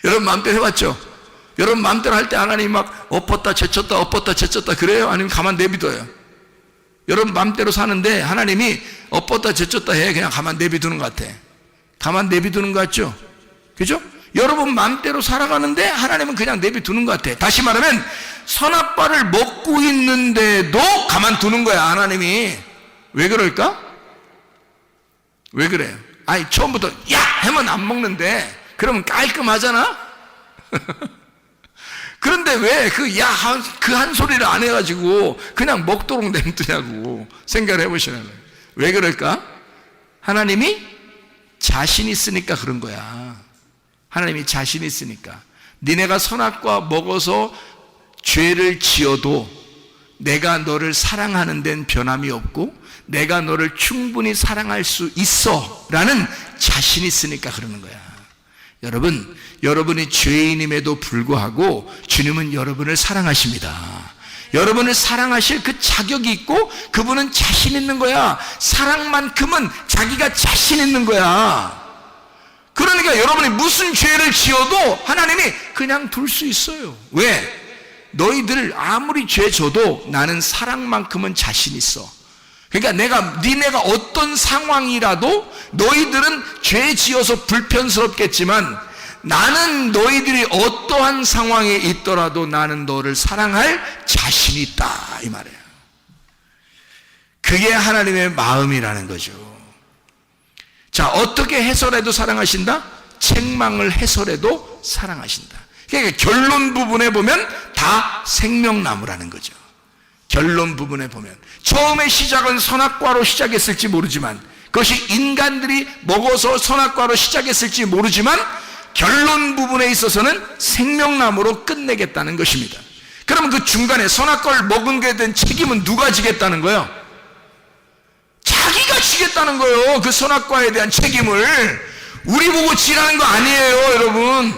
여러분 맘대로 해봤죠? 여러분 맘대로 할 때 하나님이 막 엎었다 제쳤다 엎었다 제쳤다 그래요? 아니면 가만 내비둬요? 여러분 맘대로 사는데 하나님이 엎었다 제쳤다 해. 그냥 가만 내비두는 것 같아. 가만 내비두는 것 같죠? 그죠? 여러분 맘대로 살아가는데 하나님은 그냥 내비두는 것 같아. 다시 말하면 선악과를 먹고 있는데도 가만두는 거야, 하나님이. 왜 그럴까? 왜 그래요? 아니, 처음부터 야! 하면 안 먹는데 그러면 깔끔하잖아? 그런데 왜 그 한 소리를 안 해가지고 그냥 먹도록 냅두냐고 생각을 해보시는 거예요. 왜 그럴까? 하나님이 자신 있으니까 그런 거야. 하나님이 자신 있으니까. 니네가 선악과 먹어서 죄를 지어도 내가 너를 사랑하는 데는 변함이 없고 내가 너를 충분히 사랑할 수 있어 라는 자신이 있으니까 그러는 거야. 여러분, 여러분이 죄인임에도 불구하고 주님은 여러분을 사랑하십니다. 여러분을 사랑하실 그 자격이 있고 그분은 자신 있는 거야. 사랑만큼은 자기가 자신 있는 거야. 그러니까 여러분이 무슨 죄를 지어도 하나님이 그냥 둘 수 있어요. 왜? 너희들 아무리 죄 져도 나는 사랑만큼은 자신 있어. 그러니까 니네가 어떤 상황이라도 너희들은 죄 지어서 불편스럽겠지만 나는 너희들이 어떠한 상황에 있더라도 나는 너를 사랑할 자신이 있다 이 말이에요. 그게 하나님의 마음이라는 거죠. 자, 어떻게 해설해도 사랑하신다? 책망을 해설해도 사랑하신다. 그러니까 결론 부분에 보면 다 생명나무라는 거죠. 결론 부분에 보면 처음에 시작은 선악과로 시작했을지 모르지만, 그것이 인간들이 먹어서 선악과로 시작했을지 모르지만 결론 부분에 있어서는 생명나무로 끝내겠다는 것입니다. 그러면 그 중간에 선악과를 먹은 것에 대한 책임은 누가 지겠다는 거예요? 자기가 지겠다는 거예요. 그 선악과에 대한 책임을 우리 보고 지라는 거 아니에요, 여러분.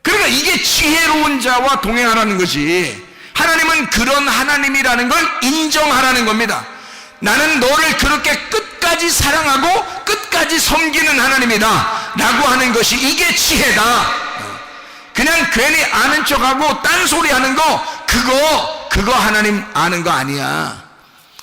그러니까 이게 지혜로운 자와 동행하라는 거지. 하나님은 그런 하나님이라는 걸 인정하라는 겁니다. 나는 너를 그렇게 끝까지 사랑하고 끝까지 섬기는 하나님이다 라고 하는 것이, 이게 지혜다. 그냥 괜히 아는 척하고 딴소리 하는 거, 그거 하나님 아는 거 아니야.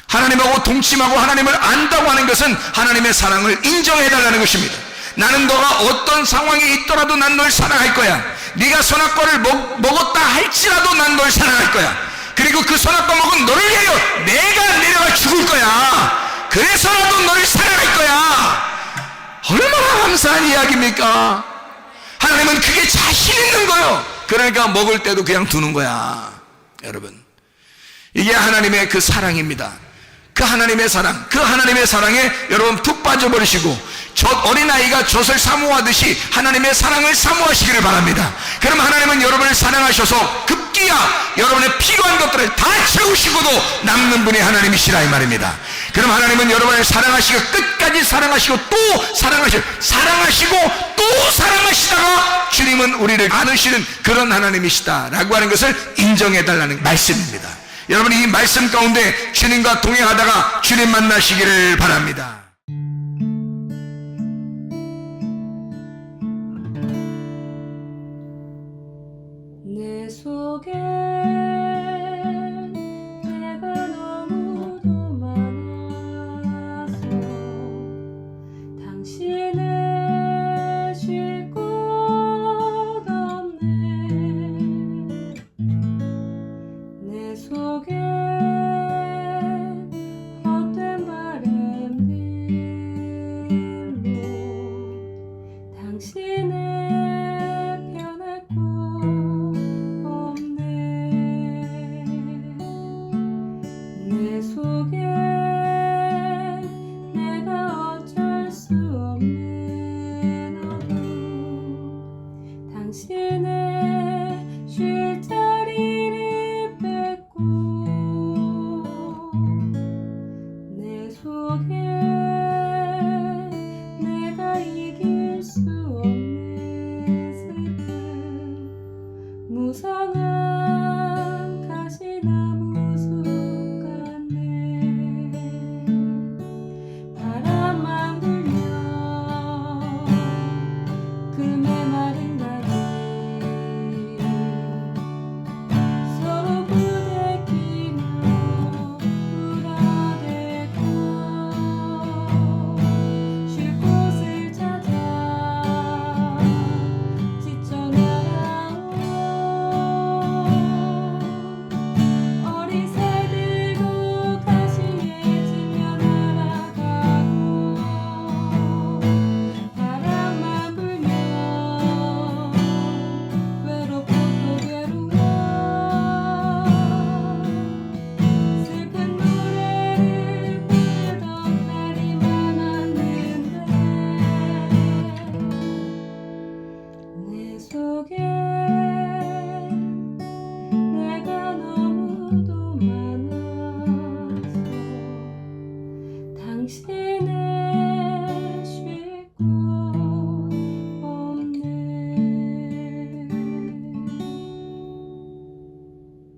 하나님하고 동침하고 하나님을 안다고 하는 것은 하나님의 사랑을 인정해달라는 것입니다. 나는 너가 어떤 상황에 있더라도 난 널 사랑할 거야. 네가 선악과를 먹었다 할지라도 난 널 사랑할 거야. 그리고 그 선악과 먹은 너를 위하여 내가 내려가 죽을 거야. 그래서라도 너를 사랑할 거야. 얼마나 감사한 이야기입니까? 하나님은 그게 자신 있는 거예요. 그러니까 먹을 때도 그냥 두는 거야. 여러분, 이게 하나님의 그 사랑입니다. 그 하나님의 사랑, 그 하나님의 사랑에 여러분 푹 빠져버리시고 어린아이가 젖을 사모하듯이 하나님의 사랑을 사모하시기를 바랍니다. 그럼 하나님은 여러분을 사랑하셔서 급기야 여러분의 필요한 것들을 다 채우시고도 남는 분이 하나님이시라 이 말입니다. 그럼 하나님은 여러분을 사랑하시고 끝까지 사랑하시고 또 사랑하시고 또 사랑하시다가 주님은 우리를 안으시는 그런 하나님이시다 라고 하는 것을 인정해달라는 말씀입니다. 여러분, 이 말씀 가운데 주님과 동행하다가 주님 만나시기를 바랍니다. 내 속에 내가 너무도 많아서 당신을 쉴 곳 없네. 내 속에 헛된 바램들로 당신을 편할 곳 없네. 내 속에 내가 어쩔 수 없는 어둠, 당신의 쉴 자리를 뺏고 내 속에 내가 이길 수 없는 슬픔, 무성한 가시나무 숲 같네. 바람만 불면 그 메마른 가지 서로 부대끼며 울어대고 쉴 곳을 찾아 지쳐 날아온 어리새들도 가시에 지며 날아가고, 바람만 불면 외롭고 또 괴로워 슬픈 노래를 부르던 날이 많았는데 내 속에 내가 너무도 많아서 당신을